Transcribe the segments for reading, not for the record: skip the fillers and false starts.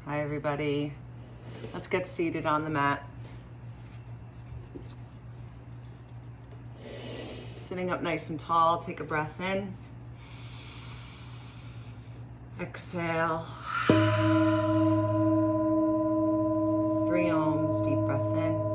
Hi everybody. Let's get seated on the mat. Sitting up nice and tall, take a breath in. Exhale. 3 ohms, deep breath in.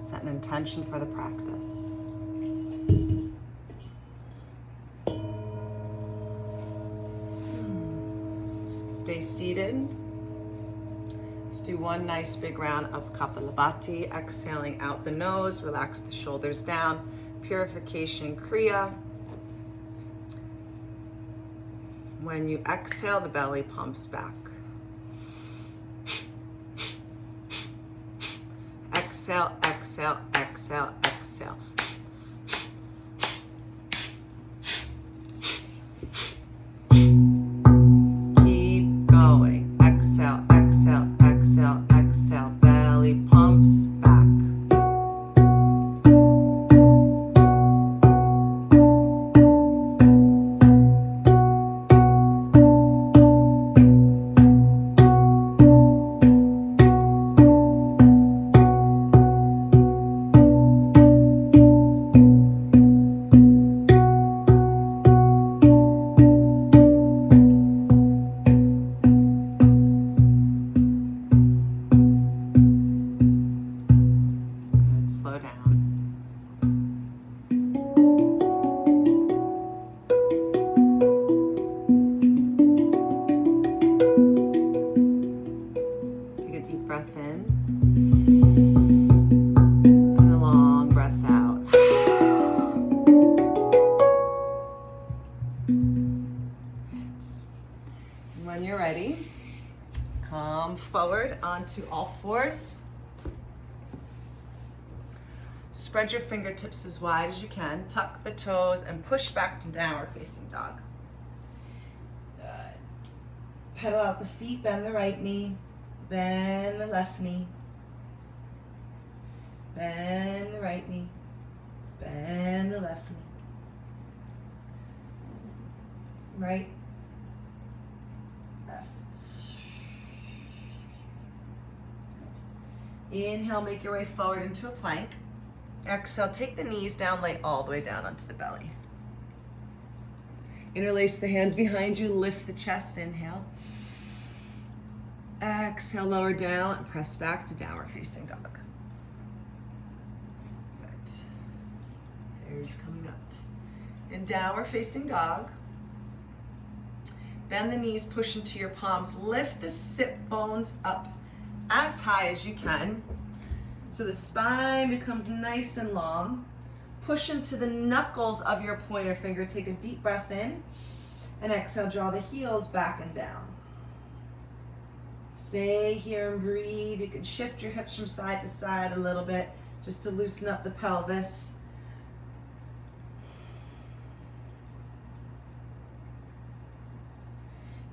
Set an intention for the practice. Stay seated. Let's do one nice big round of Kapalabhati, exhaling out the nose, relax the shoulders down, purification Kriya. When you exhale, the belly pumps back. Exhale, exhale, exhale, exhale. Keep going. Exhale, exhale, exhale, exhale. Belly pumps back. Slow down. Take a deep breath in and a long breath out. And when you're ready, come forward onto all fours. Spread your fingertips as wide as you can. Tuck the toes and push back to downward facing dog. Good. Pedal out the feet, bend the right knee, bend the left knee, bend the right knee, bend the left knee. Right, left. Inhale, make your way forward into a plank. Exhale, take the knees down, lay all the way down onto the belly. Interlace the hands behind you, lift the chest, inhale. Exhale, lower down, and press back to downward facing dog. Good. Here's coming up. In downward facing dog, bend the knees, push into your palms, lift the sit bones up as high as you can. So the spine becomes nice and long. Push into the knuckles of your pointer finger. Take a deep breath in. And exhale, draw the heels back and down. Stay here and breathe. You can shift your hips from side to side a little bit just to loosen up the pelvis.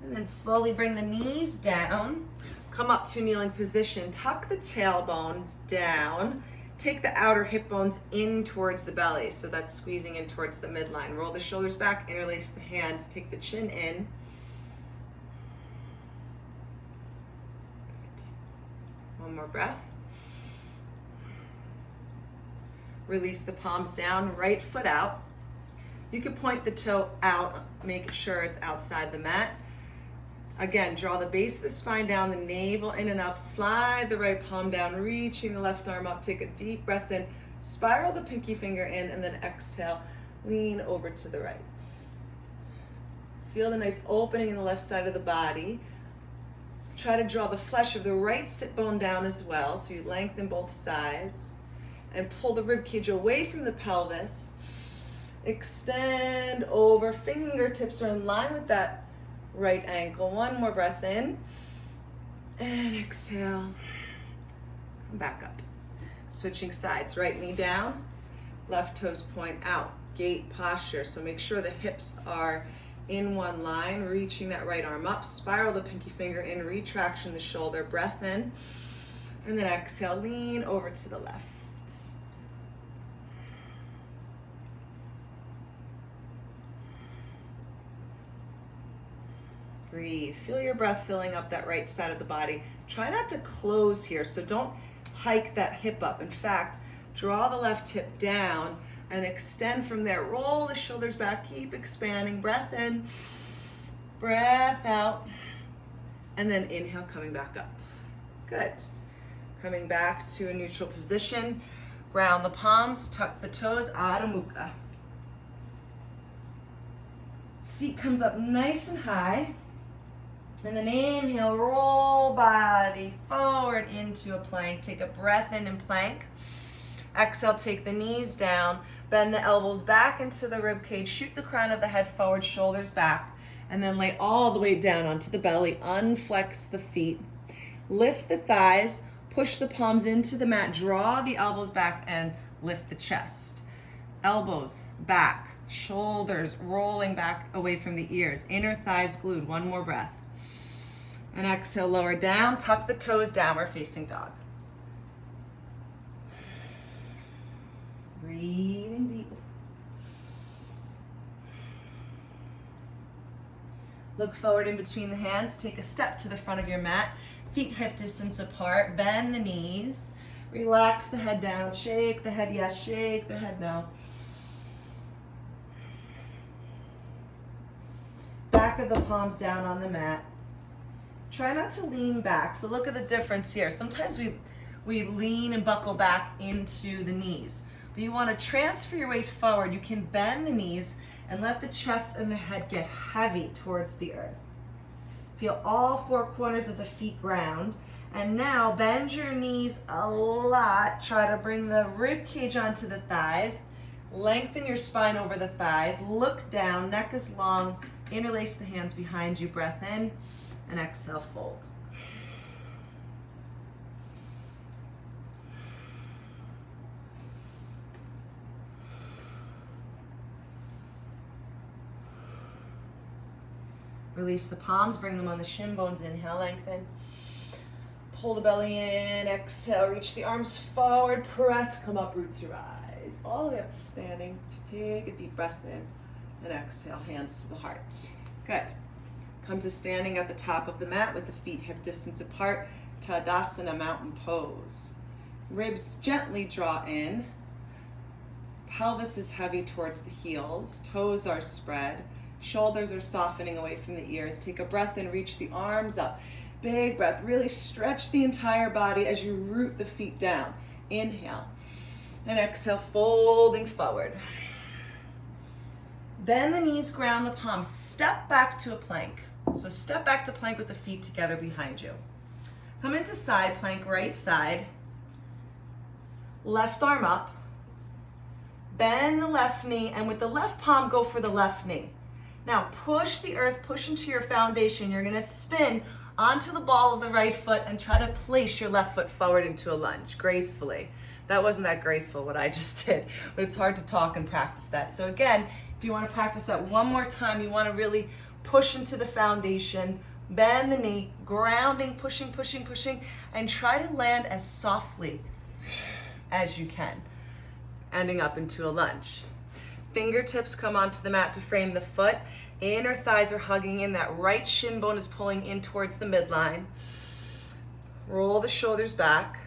And then slowly bring the knees down. Come up to kneeling position, tuck the tailbone down, take the outer hip bones in towards the belly, so that's squeezing in towards the midline. Roll the shoulders back, interlace the hands, take the chin in. One more breath. Release the palms down, right foot out. You can point the toe out, make sure it's outside the mat. Again, draw the base of the spine down, the navel in and up, slide the right palm down, reaching the left arm up, take a deep breath in, spiral the pinky finger in, and then exhale, lean over to the right. Feel the nice opening in the left side of the body. Try to draw the flesh of the right sit bone down as well, so you lengthen both sides. And pull the rib cage away from the pelvis. Extend over, fingertips are in line with that right ankle. One more breath in. And exhale. Come back up. Switching sides, right knee down, left toes point out. Gate posture, so make sure the hips are in one line, reaching that right arm up, spiral the pinky finger in, retraction the shoulder, breath in, and then exhale, lean over to the left. Breathe, feel your breath filling up that right side of the body. Try not to close here, so don't hike that hip up. In fact, draw the left hip down and extend from there. Roll the shoulders back, keep expanding. Breath in, breath out, and then inhale, coming back up. Good. Coming back to a neutral position. Ground the palms, tuck the toes, Adho Mukha. Seat comes up nice and high. And then inhale, roll body forward into a plank. Take a breath in plank. Exhale, take the knees down. Bend the elbows back into the rib cage. Shoot the crown of the head forward, shoulders back. And then lay all the way down onto the belly. Unflex the feet. Lift the thighs. Push the palms into the mat. Draw the elbows back and lift the chest. Elbows back. Shoulders rolling back away from the ears. Inner thighs glued. One more breath. And exhale, lower down. Tuck the toes, downward facing dog. Breathing deep. Look forward in between the hands. Take a step to the front of your mat. Feet hip distance apart. Bend the knees. Relax the head down. Shake the head yes. Shake the head no. Back of the palms down on the mat. Try not to lean back. So look at the difference here. Sometimes we lean and buckle back into the knees. But you want to transfer your weight forward. You can bend the knees and let the chest and the head get heavy towards the earth. Feel all four corners of the feet ground. And now bend your knees a lot. Try to bring the rib cage onto the thighs. Lengthen your spine over the thighs. Look down, neck is long. Interlace the hands behind you. Breath in and exhale, fold. Release the palms, bring them on the shin bones. Inhale, lengthen. Pull the belly in, exhale, reach the arms forward, press, come up, roots your eyes, all the way up to standing. Take a deep breath in and exhale, hands to the heart. Good. Come to standing at the top of the mat with the feet hip distance apart. Tadasana, mountain pose. Ribs gently draw in. Pelvis is heavy towards the heels. Toes are spread. Shoulders are softening away from the ears. Take a breath in, reach the arms up. Big breath. Really stretch the entire body as you root the feet down. Inhale. And exhale, folding forward. Bend the knees, ground the palms. Step back to a plank. So step back to plank with the feet together behind you. Come into side plank, right side. Left arm up. Bend the left knee, and with the left palm, go for the left knee. Now push the earth, push into your foundation. You're gonna spin onto the ball of the right foot and try to place your left foot forward into a lunge, gracefully. That wasn't that graceful, what I just did, but it's hard to talk and practice that. So again, if you wanna practice that one more time, you wanna really push into the foundation, bend the knee, grounding, pushing, pushing, pushing, and try to land as softly as you can, ending up into a lunge. Fingertips come onto the mat to frame the foot. Inner thighs are hugging in. That right shin bone is pulling in towards the midline. Roll the shoulders back.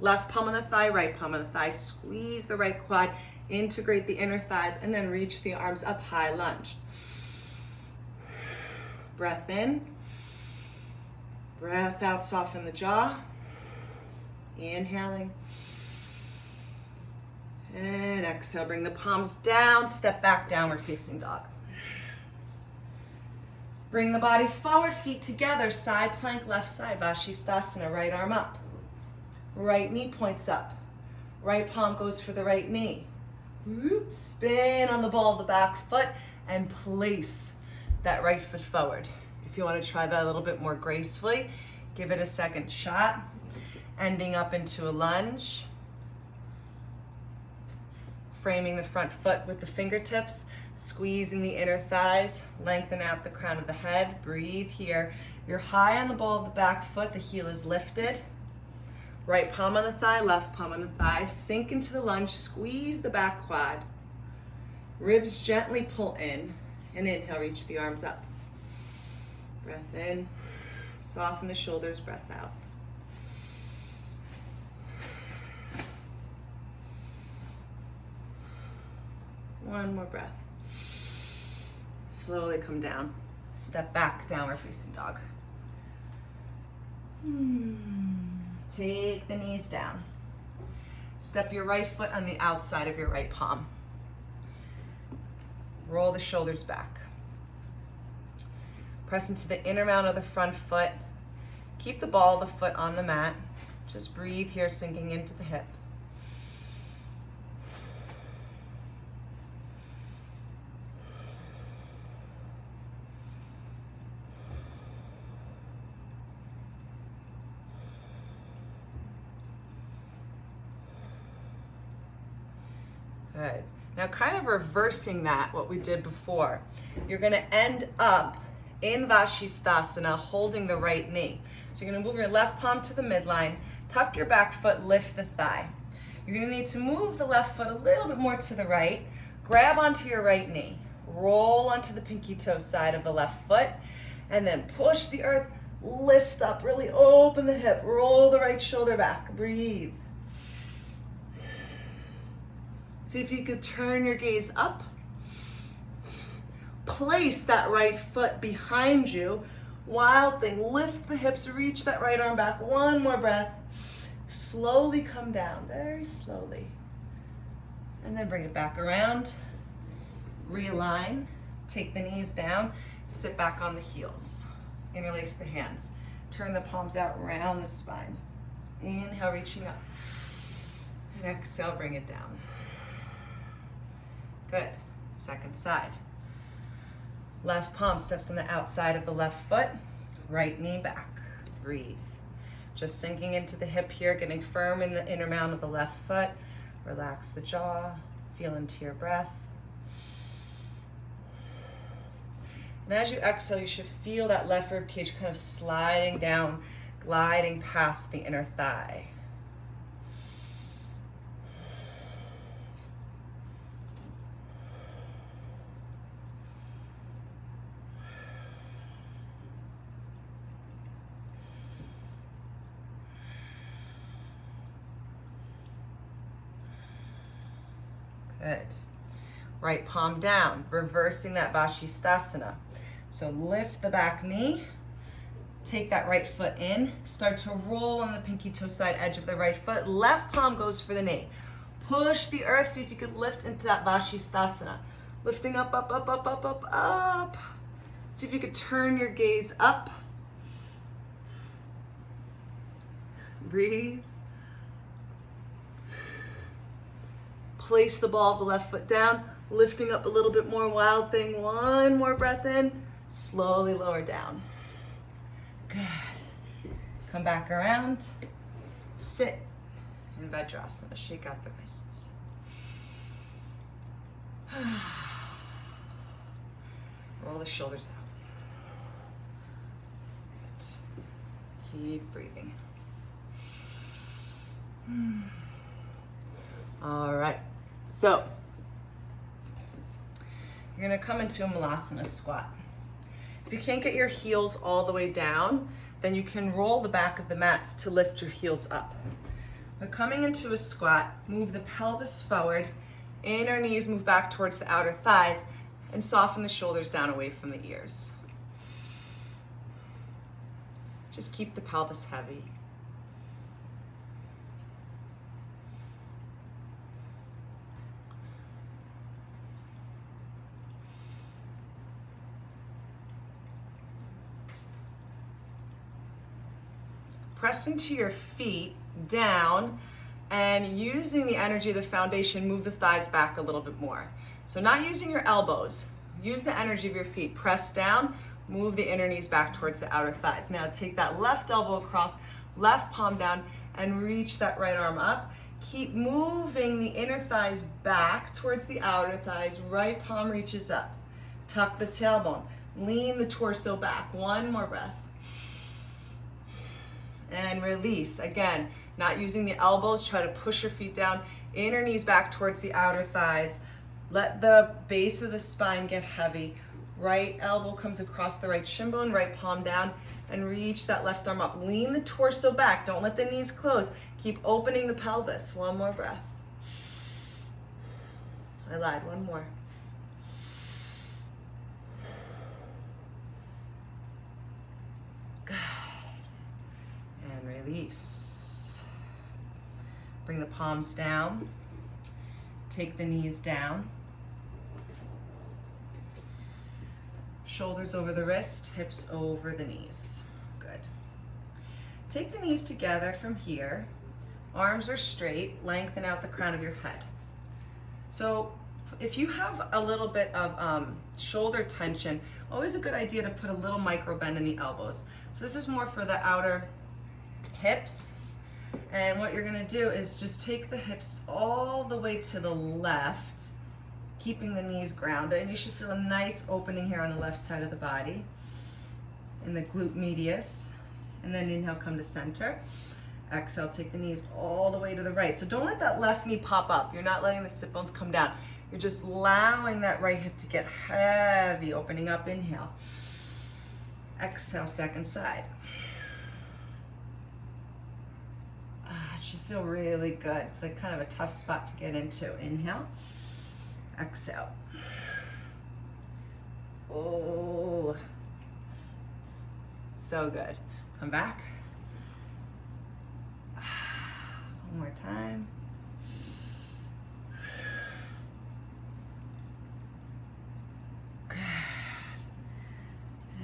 Left palm on the thigh, right palm on the thigh. Squeeze the right quad. Integrate the inner thighs and then reach the arms up, high lunge. Breath in. Breath out, soften the jaw. Inhaling. And exhale, bring the palms down, step back, downward facing dog. Bring the body forward, feet together, side plank, left side, Vashistasana, right arm up. Right knee points up. Right palm goes for the right knee. Whoop, spin on the ball of the back foot and place that right foot forward. If you want to try that a little bit more gracefully, give it a second shot. Ending up into a lunge. Framing the front foot with the fingertips, squeezing the inner thighs, lengthen out the crown of the head. Breathe here. You're high on the ball of the back foot, the heel is lifted. Right palm on the thigh, left palm on the thigh. Sink into the lunge, squeeze the back quad. Ribs gently pull in, and inhale, reach the arms up. Breath in, soften the shoulders, breath out. One more breath. Slowly come down. Step back, downward facing dog. Take the knees down. Step your right foot on the outside of your right palm. Roll the shoulders back. Press into the inner mound of the front foot. Keep the ball of the foot on the mat. Just breathe here, sinking into the hip. Good. Now kind of reversing that, what we did before. You're gonna end up in Vashistasana holding the right knee. So you're gonna move your left palm to the midline, tuck your back foot, lift the thigh. You're gonna need to move the left foot a little bit more to the right, grab onto your right knee, roll onto the pinky toe side of the left foot, and then push the earth, lift up, really open the hip, roll the right shoulder back, breathe. See if you could turn your gaze up. Place that right foot behind you. Wild thing, lift the hips, reach that right arm back. One more breath. Slowly come down, very slowly. And then bring it back around. Realign, take the knees down, sit back on the heels. Interlace the hands. Turn the palms out around the spine. Inhale, reaching up. And exhale, bring it down. Good. Second side. Left palm steps on the outside of the left foot. Right knee back. Breathe. Just sinking into the hip here, getting firm in the inner mound of the left foot. Relax the jaw. Feel into your breath. And as you exhale, you should feel that left rib cage kind of sliding down, gliding past the inner thigh. Good. Right palm down, reversing that Vashistasana. So lift the back knee, take that right foot in, start to roll on the pinky toe side edge of the right foot. Left palm goes for the knee. Push the earth, see if you could lift into that Vashistasana. Lifting up, up, up, up, up, up, up. See if you could turn your gaze up. Breathe. Place the ball of the left foot down, lifting up a little bit more, wild thing. One more breath in, slowly lower down. Good. Come back around, sit in Vajrasana, shake out the wrists. Roll the shoulders out. Good. Keep breathing. All right. So, you're gonna come into a Melasana Squat. If you can't get your heels all the way down, then you can roll the back of the mats to lift your heels up. But coming into a squat, move the pelvis forward, inner knees move back towards the outer thighs, and soften the shoulders down away from the ears. Just keep the pelvis heavy. Press into your feet down, and using the energy of the foundation, move the thighs back a little bit more. So not using your elbows, use the energy of your feet. Press down, move the inner knees back towards the outer thighs. Now take that left elbow across, left palm down, and reach that right arm up. Keep moving the inner thighs back towards the outer thighs. Right palm reaches up. Tuck the tailbone. Lean the torso back. One more breath. And release. Again, not using the elbows. Try to push your feet down. Inner knees back towards the outer thighs. Let the base of the spine get heavy. Right elbow comes across the right shin bone. Right palm down. And reach that left arm up. Lean the torso back. Don't let the knees close. Keep opening the pelvis. One more breath. I lied. One more. Good. And release. Bring the palms down. Take the knees down. Shoulders over the wrist, hips over the knees. Good. Take the knees together from here. Arms are straight. Lengthen out the crown of your head. So if you have a little bit of shoulder tension, always a good idea to put a little micro bend in the elbows. So this is more for the outer hips. And what you're gonna do is just take the hips all the way to the left, keeping the knees grounded. And you should feel a nice opening here on the left side of the body, in the glute medius. And then inhale, come to center. Exhale, take the knees all the way to the right. So don't let that left knee pop up. You're not letting the sit bones come down. You're just allowing that right hip to get heavy, opening up, inhale. Exhale, second side. It should feel really good. It's like kind of a tough spot to get into. Inhale, exhale. Oh, so good. Come back. One more time. Good.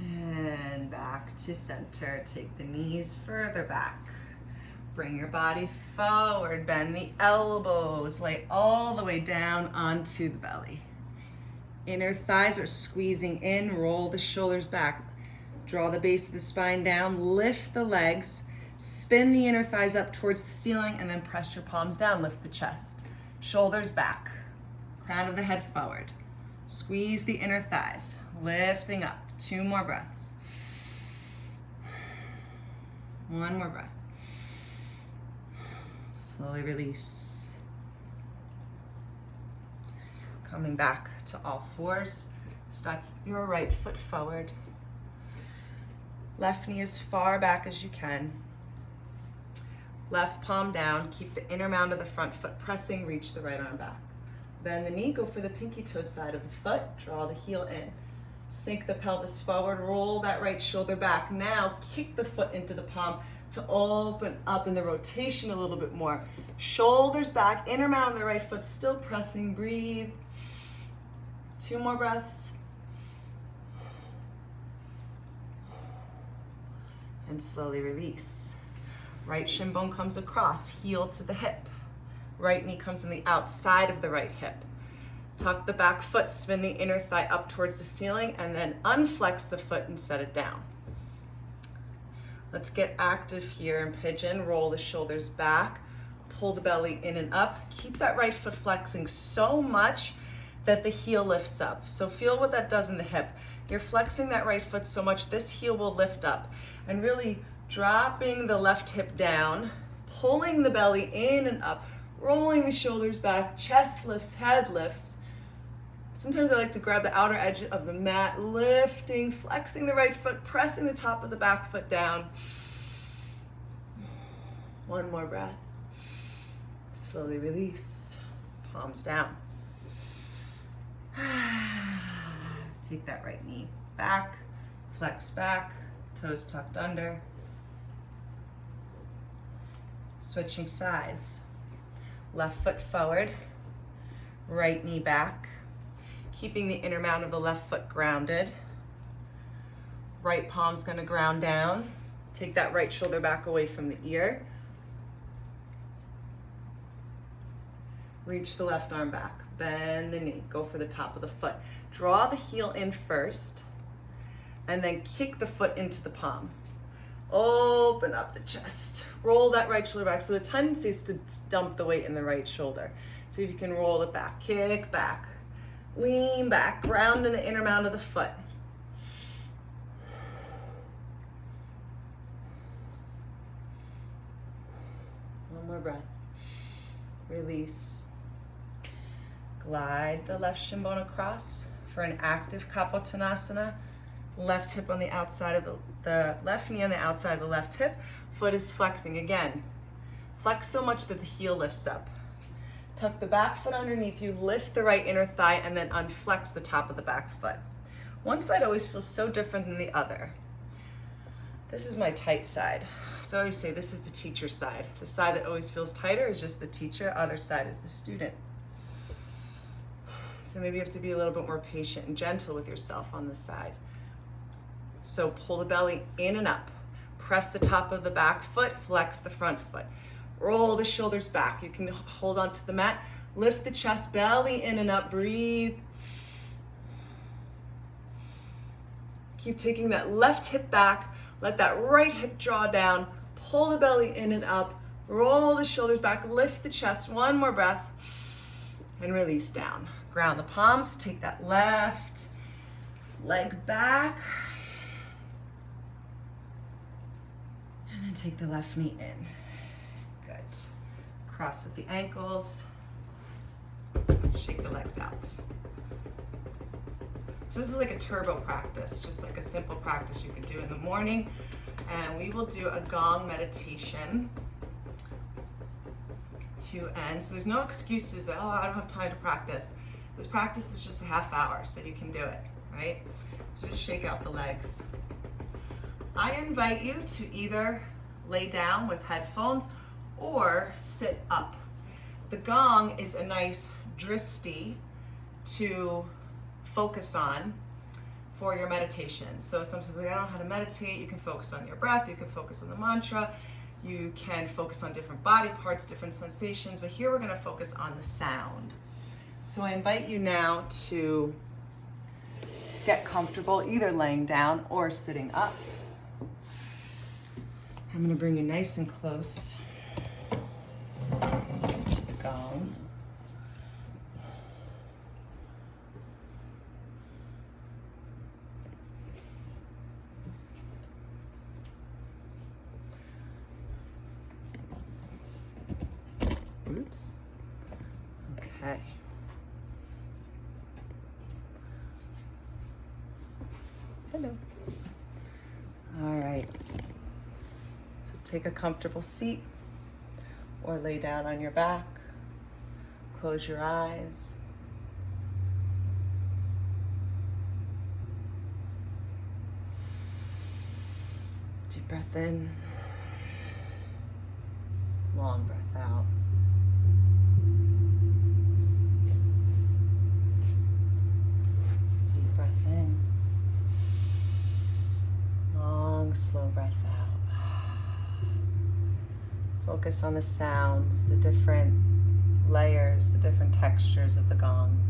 And back to center. Take the knees further back. Bring your body forward. Bend the elbows. Lay all the way down onto the belly. Inner thighs are squeezing in. Roll the shoulders back. Draw the base of the spine down. Lift the legs. Spin the inner thighs up towards the ceiling and then press your palms down. Lift the chest. Shoulders back. Crown of the head forward. Squeeze the inner thighs. Lifting up. 2 more breaths. 1 more breath. Slowly release. Coming back to all fours. Step your right foot forward. Left knee as far back as you can. Left palm down. Keep the inner mound of the front foot pressing. Reach the right arm back. Bend the knee. Go for the pinky toe side of the foot. Draw the heel in. Sink the pelvis forward. Roll that right shoulder back. Now kick the foot into the palm to open up in the rotation a little bit more. Shoulders back. Inner mound of the right foot still pressing. Breathe. 2 more breaths. And slowly release. Right shin bone comes across, heel to the hip. Right knee comes in the outside of the right hip. Tuck the back foot, spin the inner thigh up towards the ceiling, and then unflex the foot and set it down. Let's get active here in pigeon. Roll the shoulders back, pull the belly in and up. Keep that right foot flexing so much that the heel lifts up. So feel what that does in the hip. You're flexing that right foot so much, this heel will lift up. And really dropping the left hip down, pulling the belly in and up, rolling the shoulders back, chest lifts, head lifts. Sometimes I like to grab the outer edge of the mat, lifting, flexing the right foot, pressing the top of the back foot down. 1 more breath. Slowly release. Palms down. Take that right knee back, flex back, toes tucked under. Switching sides. Left foot forward, right knee back, keeping the inner mound of the left foot grounded. Right palm's gonna ground down. Take that right shoulder back away from the ear. Reach the left arm back. Bend the knee. Go for the top of the foot. Draw the heel in first, and then kick the foot into the palm. Open up the chest. Roll that right shoulder back. So the tendency is to dump the weight in the right shoulder. See if you can roll it back. Kick back. Lean back. Ground in the inner mound of the foot. One more breath. Release. Glide the left shin bone across for an active Kapo Tanasana. Left hip on the outside of the left knee on the outside of the left hip. Foot is flexing again. Flex so much that the heel lifts up. Tuck the back foot underneath you, lift the right inner thigh, and then unflex the top of the back foot. One side always feels so different than the other. This is my tight side. So I always say this is the teacher side. The side that always feels tighter is just the teacher, other side is the student. So maybe you have to be a little bit more patient and gentle with yourself on this side. So pull the belly in and up. Press the top of the back foot, flex the front foot. Roll the shoulders back. You can hold onto the mat. Lift the chest, belly in and up, breathe. Keep taking that left hip back. Let that right hip draw down. Pull the belly in and up. Roll the shoulders back, lift the chest. One more breath. And release down. Ground the palms, take that left leg back. And then take the left knee in. Good. Cross with the ankles. Shake the legs out. So this is like a turbo practice, just like a simple practice you can do in the morning. And we will do a Gong meditation to end. So there's no excuses that, oh, I don't have time to practice. This practice is just a half hour, so you can do it, right? So just shake out the legs. I invite you to either lay down with headphones or sit up. The gong is a nice dristi to focus on for your meditation. So sometimes I don't know how to meditate. You can focus on your breath, you can focus on the mantra, you can focus on different body parts, different sensations, but here we're gonna focus on the sound. So I invite you now to get comfortable, either laying down or sitting up. I'm gonna bring you nice and close to the gong. Oops. Okay. Hello. All right. So take a comfortable seat or lay down on your back. Close your eyes. Deep breath in. Long breath out. Deep breath in. Long, slow breath out. Focus on the sounds, the different layers, the different textures of the gong.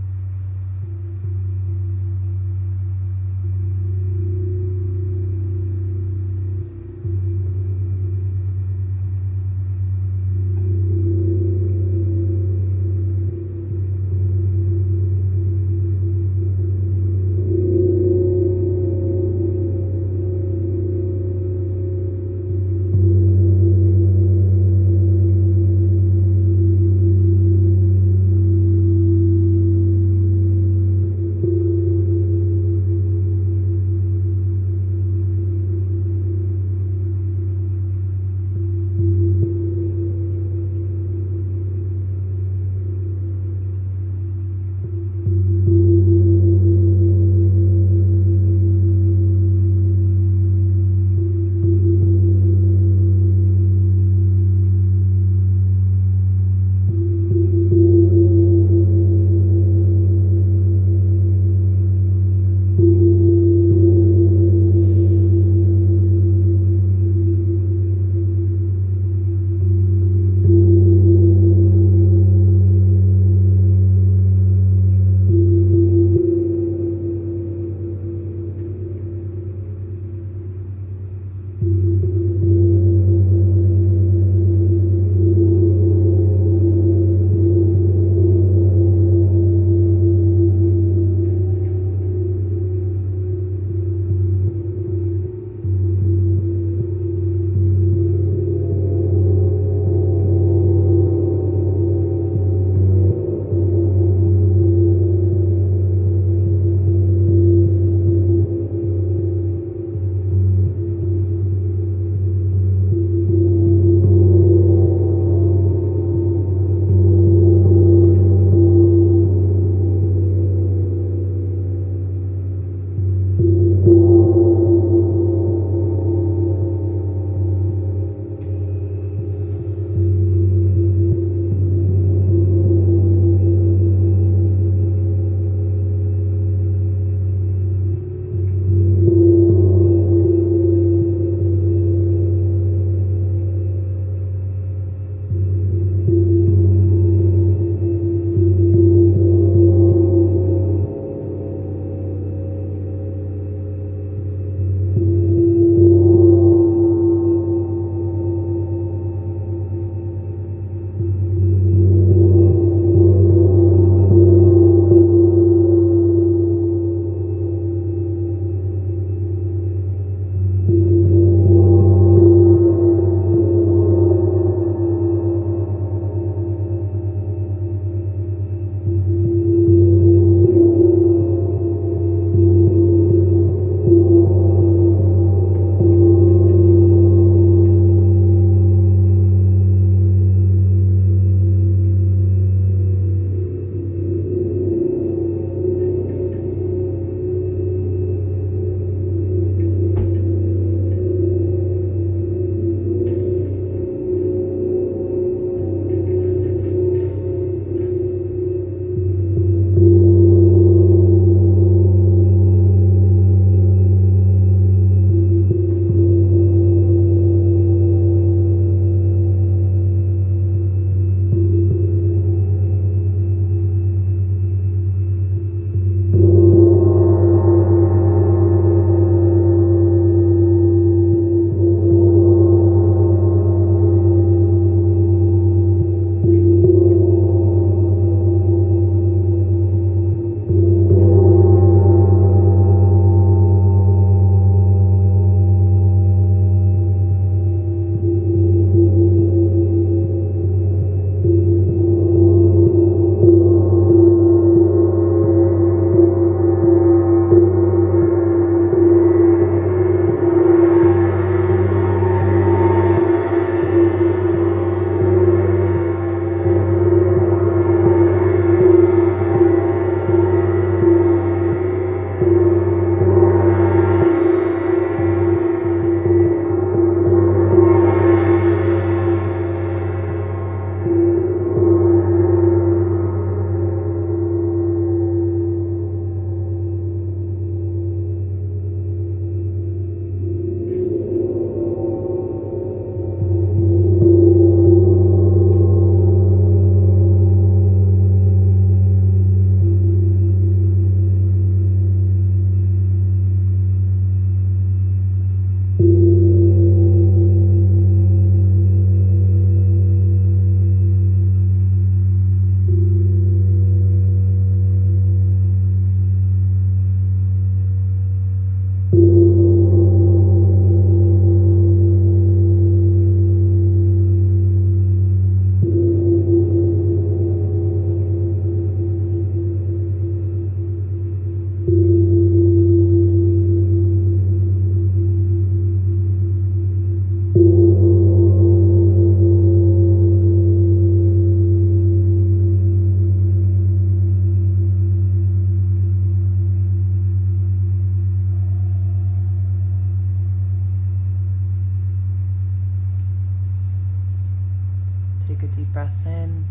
Deep breath in.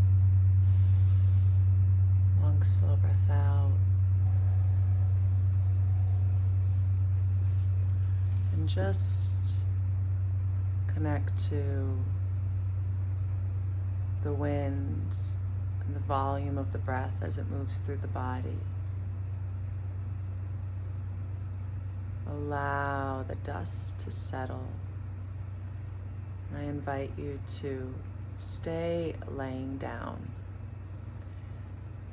Long, slow breath out. And just connect to the wind and the volume of the breath as it moves through the body. Allow the dust to settle. I invite you to stay laying down,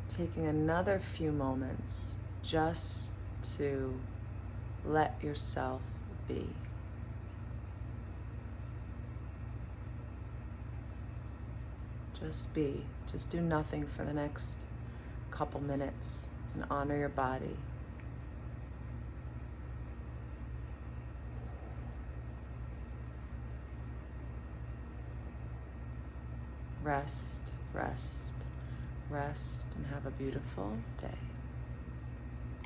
taking another few moments just to let yourself be. Just be. Just do nothing for the next couple minutes and honor your body. Rest, rest, rest, and have a beautiful day.